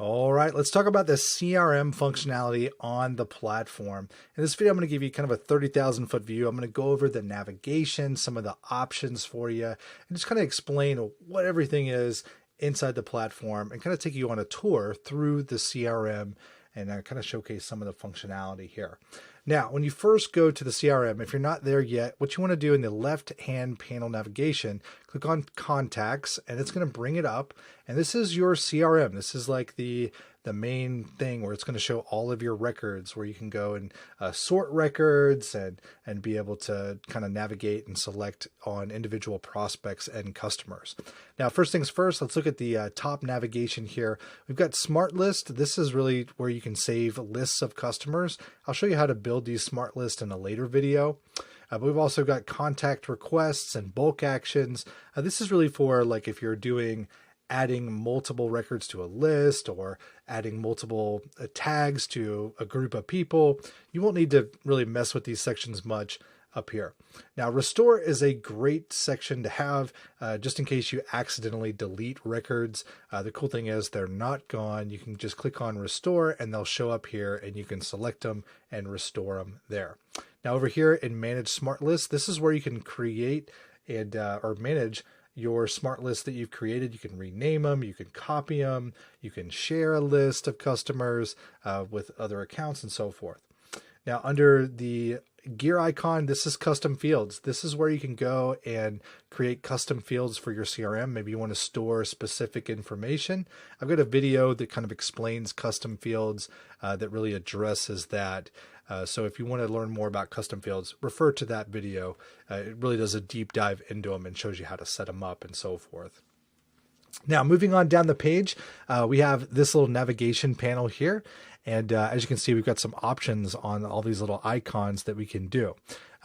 All right, let's talk about the CRM functionality on the platform. In this video, I'm going to give you kind of a 30,000 foot view. I'm going to go over the navigation, some of the options for you, and just kind of explain what everything is inside the platform and kind of take you on a tour through the CRM and kind of showcase some of the functionality here. Now, when you first go to the CRM, if you're not there yet, what you want to do in the left-hand panel navigation, click on Contacts, and it's going to bring it up. And this is your CRM. This is like the main thing where it's going to show all of your records, where you can go and sort records and be able to kind of navigate and select on individual prospects and customers. Now, first things first, let's look at the top navigation here. We've got Smart List. This is really where you can save lists of customers. I'll show you how to build these smart lists in a later video. But we've also got contact requests and bulk actions. This is really for like if you're doing adding multiple records to a list or adding multiple tags to a group of people. You won't need to really mess with these sections much up here. Now, Restore is a great section to have just in case you accidentally delete records. The cool thing is they're not gone. You can just click on Restore and they'll show up here and you can select them and restore them there. Now, over here in Manage Smart Lists, this is where you can create and or manage your smart list that you've created. You can rename them, you can copy them, you can share a list of customers with other accounts and so forth. Now, under the gear icon, this is custom fields. This is where you can go and create custom fields for your CRM. Maybe you want to store specific information. I've got a video that kind of explains custom fields that really addresses that. So if you want to learn more about custom fields, refer to that video. It really does a deep dive into them and shows you how to set them up and so forth. Now, moving on down the page, we have this little navigation panel here. And as you can see, we've got some options on all these little icons that we can do.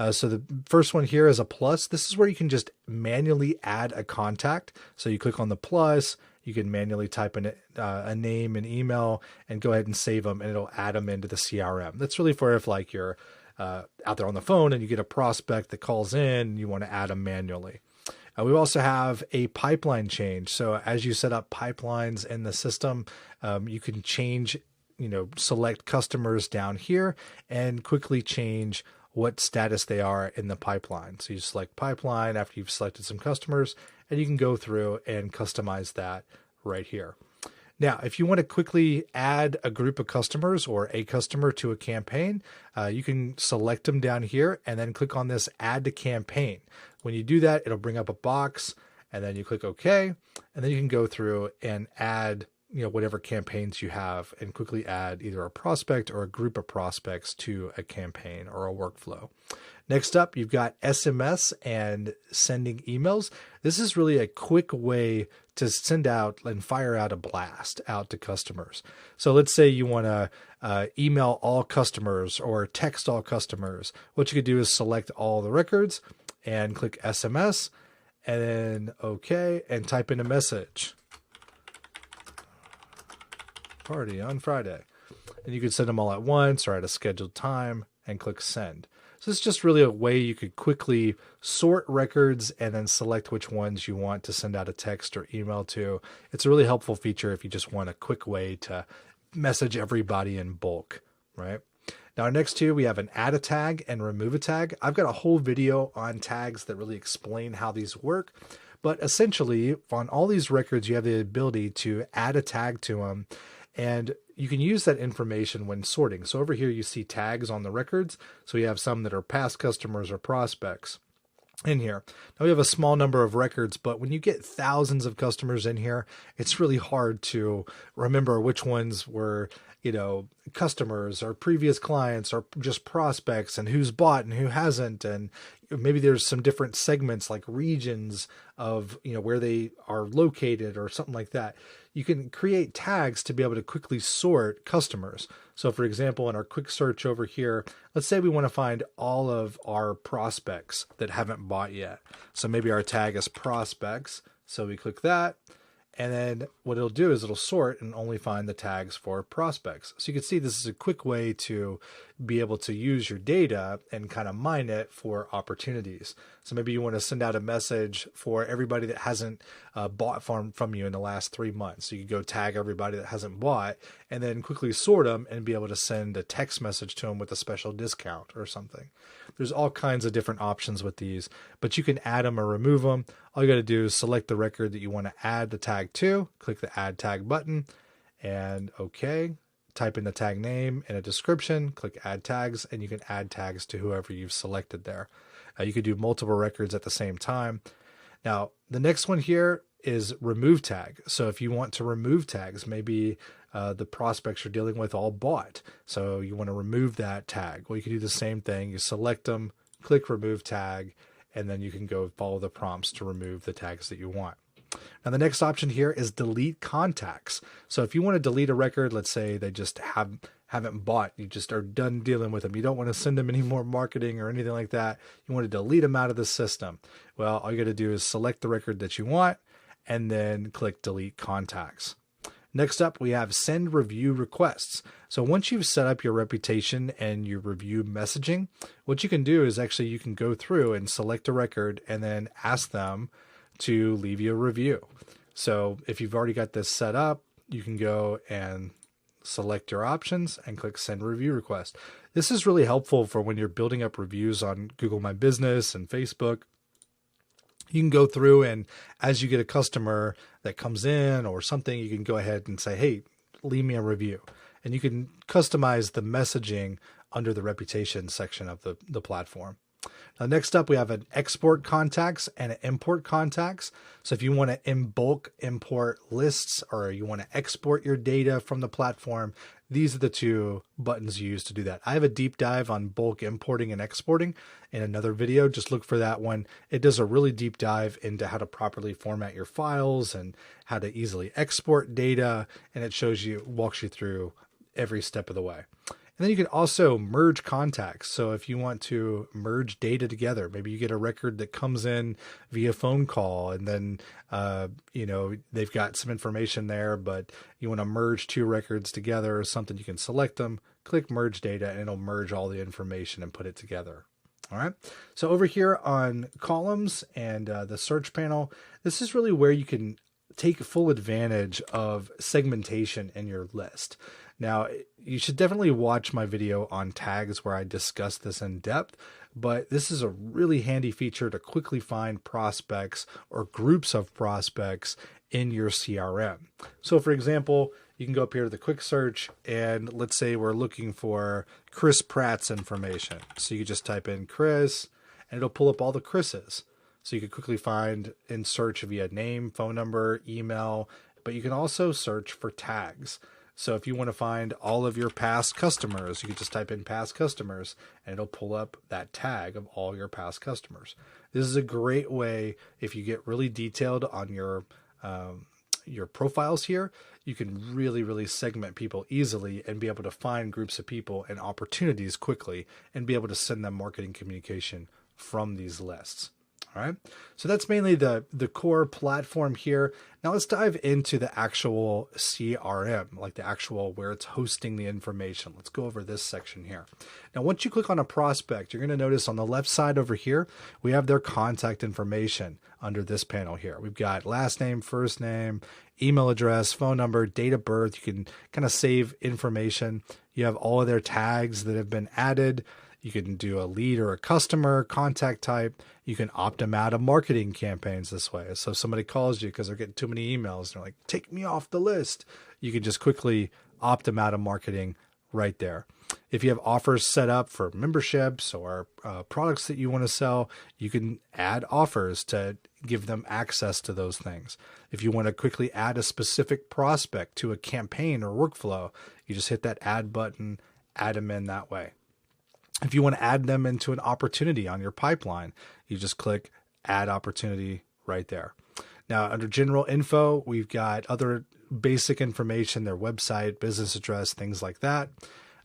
So the first one here is a plus. This is where you can just manually add a contact. So you click on the plus, you can manually type in a name and email and go ahead and save them, and it'll add them into the CRM. That's really for if like you're out there on the phone and you get a prospect that calls in and you want to add them manually. We also have a pipeline change. So as you set up pipelines in the system, you can change, select customers down here and quickly change what status they are in the pipeline. So you select pipeline after you've selected some customers, and you can go through and customize that right here. Now, if you want to quickly add a group of customers or a customer to a campaign, you can select them down here and then click on this Add to Campaign. When you do that, it'll bring up a box, and then you click OK, and then you can go through and add whatever campaigns you have and quickly add either a prospect or a group of prospects to a campaign or a workflow. Next up, you've got SMS and sending emails. This is really a quick way to send out and fire out a blast out to customers. So let's say you want to email all customers or text all customers. What you could do is select all the records and click SMS and then OK and type in a message. Party on Friday. And you could send them all at once or at a scheduled time and click send. So it's just really a way you could quickly sort records and then select which ones you want to send out a text or email to. It's a really helpful feature if you just want a quick way to message everybody in bulk, right? Now, next to we have an add a tag and remove a tag. I've got a whole video on tags that really explain how these work. But essentially, on all these records, you have the ability to add a tag to them. And you can use that information when sorting. So over here, you see tags on the records. So you have some that are past customers or prospects in here. Now we have a small number of records, but when you get thousands of customers in here, it's really hard to remember which ones were, customers or previous clients or just prospects and who's bought and who hasn't. And maybe there's some different segments like regions of, where they are located or something like that. You can create tags to be able to quickly sort customers. So for example, in our quick search over here, let's say we want to find all of our prospects that haven't bought yet. So maybe our tag is prospects. So we click that And then what it'll do is it'll sort and only find the tags for prospects. So you can see this is a quick way to be able to use your data and kind of mine it for opportunities. So maybe you want to send out a message for everybody that hasn't bought from you in the last 3 months. So you can go tag everybody that hasn't bought and then quickly sort them and be able to send a text message to them with a special discount or something. There's all kinds of different options with these, but you can add them or remove them. All you got to do is select the record that you want to add the tag to, click the add tag button, and okay. Type in the tag name and a description, click add tags, and you can add tags to whoever you've selected there. You could do multiple records at the same time. Now, the next one here is remove tag. So if you want to remove tags, maybe the prospects you're dealing with all bought. So you want to remove that tag. Well, you can do the same thing. You select them, click remove tag, and then you can go follow the prompts to remove the tags that you want. Now, the next option here is delete contacts. So if you want to delete a record, let's say they just haven't bought, you just are done dealing with them. You don't want to send them any more marketing or anything like that. You want to delete them out of the system. Well, all you got to do is select the record that you want and then click delete contacts. Next up, we have send review requests. So once you've set up your reputation and your review messaging, what you can do is actually you can go through and select a record and then ask them to leave you a review. So if you've already got this set up, you can go and select your options and click send review request. This is really helpful for when you're building up reviews on Google My Business and Facebook. You can go through and as you get a customer that comes in or something, you can go ahead and say, hey, leave me a review. And you can customize the messaging under the reputation section of the platform. Now, next up, we have an export contacts and an import contacts. So if you want to in bulk import lists or you want to export your data from the platform, these are the two buttons you use to do that. I have a deep dive on bulk importing and exporting in another video. Just look for that one. It does a really deep dive into how to properly format your files and how to easily export data. And it walks you through every step of the way. And then you can also merge contacts. So if you want to merge data together, maybe you get a record that comes in via phone call and then, they've got some information there, but you want to merge two records together or something, you can select them, click merge data, and it'll merge all the information and put it together. All right. So over here on columns and the search panel, this is really where you can take full advantage of segmentation in your list. Now, you should definitely watch my video on tags where I discuss this in depth, but this is a really handy feature to quickly find prospects or groups of prospects in your CRM. So for example, you can go up here to the quick search and let's say we're looking for Chris Pratt's information. So you can just type in Chris and it'll pull up all the Chris's. So you can quickly find in search via name, phone number, email, but you can also search for tags. So if you want to find all of your past customers, you can just type in past customers and it'll pull up that tag of all your past customers. This is a great way if you get really detailed on your profiles here. You can really segment people easily and be able to find groups of people and opportunities quickly and be able to send them marketing communication from these lists. All right, so that's mainly the core platform here. Now let's dive into the actual CRM, like the actual where it's hosting the information. Let's go over this section here. Now, once you click on a prospect, you're going to notice on the left side over here, we have their contact information under this panel here. We've got last name, first name, email address, phone number, date of birth. You can kind of save information. You have all of their tags that have been added. You can do a lead or a customer, contact type. You can opt them out of marketing campaigns this way. So if somebody calls you because they're getting too many emails, they're like, take me off the list. You can just quickly opt them out of marketing right there. If you have offers set up for memberships or products that you want to sell, you can add offers to give them access to those things. If you want to quickly add a specific prospect to a campaign or workflow, you just hit that add button, add them in that way. If you want to add them into an opportunity on your pipeline, you just click add opportunity right there. Now, under general info, we've got other basic information, their website, business address, things like that.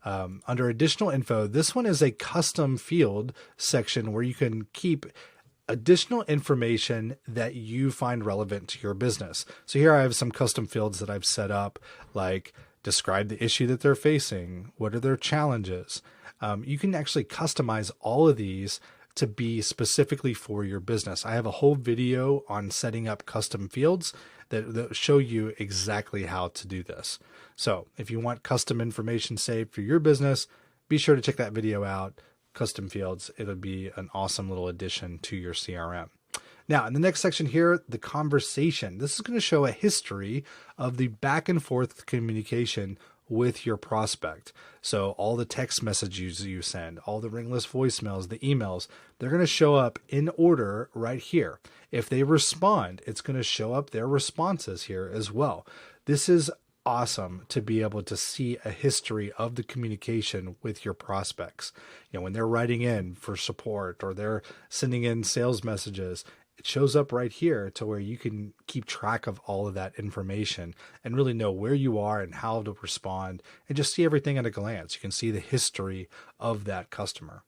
Under additional info, this one is a custom field section where you can keep additional information that you find relevant to your business. So here I have some custom fields that I've set up, like describe the issue that they're facing. What are their challenges? You can actually customize all of these to be specifically for your business. I have a whole video on setting up custom fields that show you exactly how to do this. So if you want custom information saved for your business, be sure to check that video out. Custom fields, it'll be an awesome little addition to your CRM. Now, in the next section here, the conversation. This is going to show a history of the back and forth communication with your prospect. So all the text messages you send, all the ringless voicemails, the emails, they're going to show up in order right here. If they respond, it's going to show up their responses here as well. This is awesome to be able to see a history of the communication with your prospects. When they're writing in for support or they're sending in sales messages, it shows up right here to where you can keep track of all of that information and really know where you are and how to respond and just see everything at a glance. You can see the history of that customer.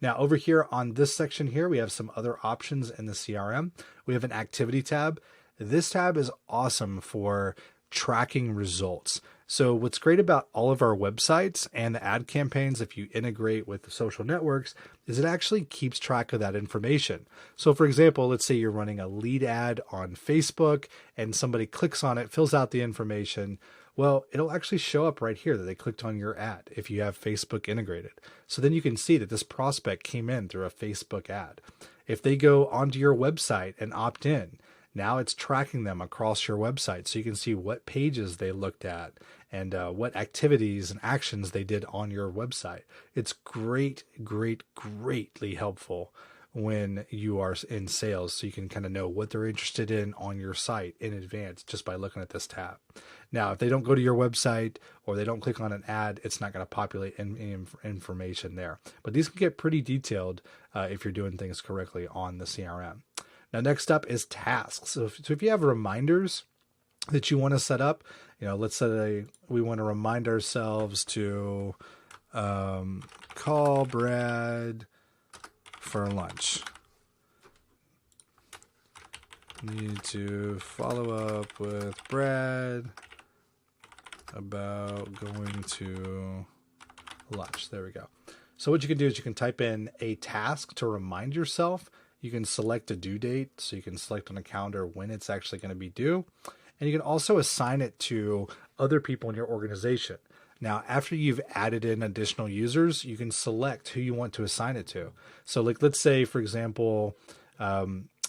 Now over here on this section here, we have some other options in the CRM. We have an activity tab. This tab is awesome for tracking results. So what's great about all of our websites and the ad campaigns, if you integrate with the social networks, is it actually keeps track of that information. So for example, let's say you're running a lead ad on Facebook and somebody clicks on it, fills out the information. Well, it'll actually show up right here that they clicked on your ad if you have Facebook integrated. So then you can see that this prospect came in through a Facebook ad. If they go onto your website and opt in, now it's tracking them across your website so you can see what pages they looked at and what activities and actions they did on your website. It's greatly helpful when you are in sales so you can kind of know what they're interested in on your site in advance just by looking at this tab. Now, if they don't go to your website or they don't click on an ad, it's not going to populate any information there. But these can get pretty detailed if you're doing things correctly on the CRM. Now, next up is tasks. So if you have reminders that you want to set up, let's say we want to remind ourselves to call Brad for lunch. Need to follow up with Brad about going to lunch. There we go. So what you can do is you can type in a task to remind yourself. You can select a due date, so you can select on a calendar when it's actually going to be due. And you can also assign it to other people in your organization. Now, after you've added in additional users, you can select who you want to assign it to. So let's say, for example,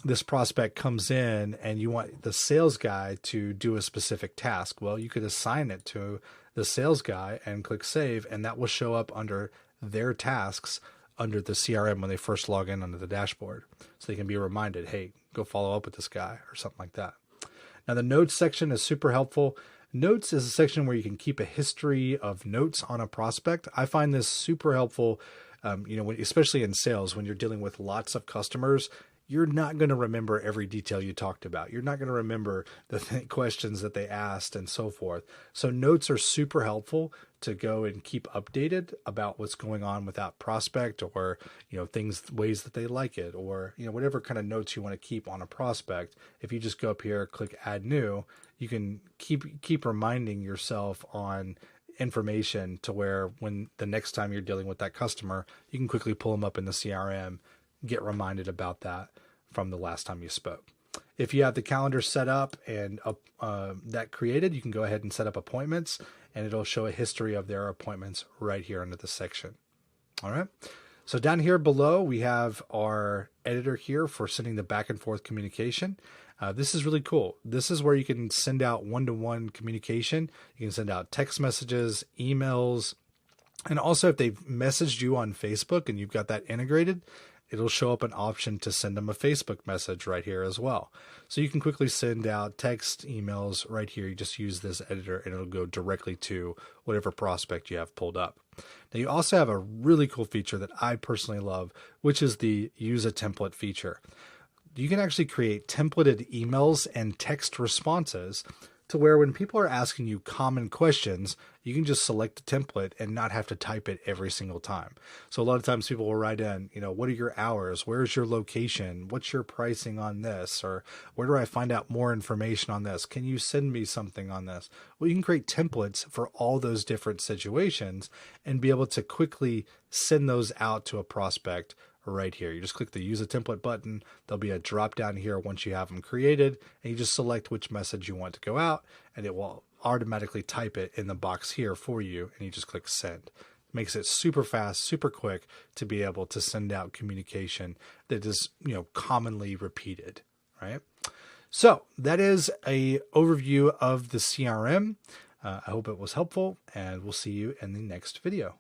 this prospect comes in and you want the sales guy to do a specific task. Well, you could assign it to the sales guy and click save, and that will show up under their tasks under the CRM when they first log in under the dashboard. So they can be reminded, hey, go follow up with this guy or something like that. Now the notes section is super helpful. Notes is a section where you can keep a history of notes on a prospect. I find this super helpful, especially in sales when you're dealing with lots of customers. You're not going to remember every detail you talked about. You're not going to remember the questions that they asked and so forth. So notes are super helpful to go and keep updated about what's going on with that prospect or, ways that they like it or, whatever kind of notes you want to keep on a prospect. If you just go up here, click add new, you can keep reminding yourself on information to where when the next time you're dealing with that customer, you can quickly pull them up in the CRM, get reminded about that from the last time you spoke. If you have the calendar set up and that created, you can go ahead and set up appointments and it'll show a history of their appointments right here under the section. All right. So down here below, we have our editor here for sending the back and forth communication. This is really cool. This is where you can send out one-to-one communication. You can send out text messages, emails, and also if they've messaged you on Facebook and you've got that integrated, it'll show up an option to send them a Facebook message right here as well. So you can quickly send out text, emails right here. You just use this editor and it'll go directly to whatever prospect you have pulled up. Now you also have a really cool feature that I personally love, which is the use a template feature. You can actually create templated emails and text responses to where when people are asking you common questions, you can just select a template and not have to type it every single time. So a lot of times people will write in, what are your hours? Where's your location? What's your pricing on this? Or where do I find out more information on this? Can you send me something on this? Well, you can create templates for all those different situations and be able to quickly send those out to a prospect right here. You just click the use a template button. There'll be a drop down here once you have them created, and you just select which message you want to go out, and it will automatically type it in the box here for you, and you just click send. Makes it super fast, super quick to be able to send out communication that is, commonly repeated, right? So that is a overview of the CRM. I hope it was helpful, and we'll see you in the next video.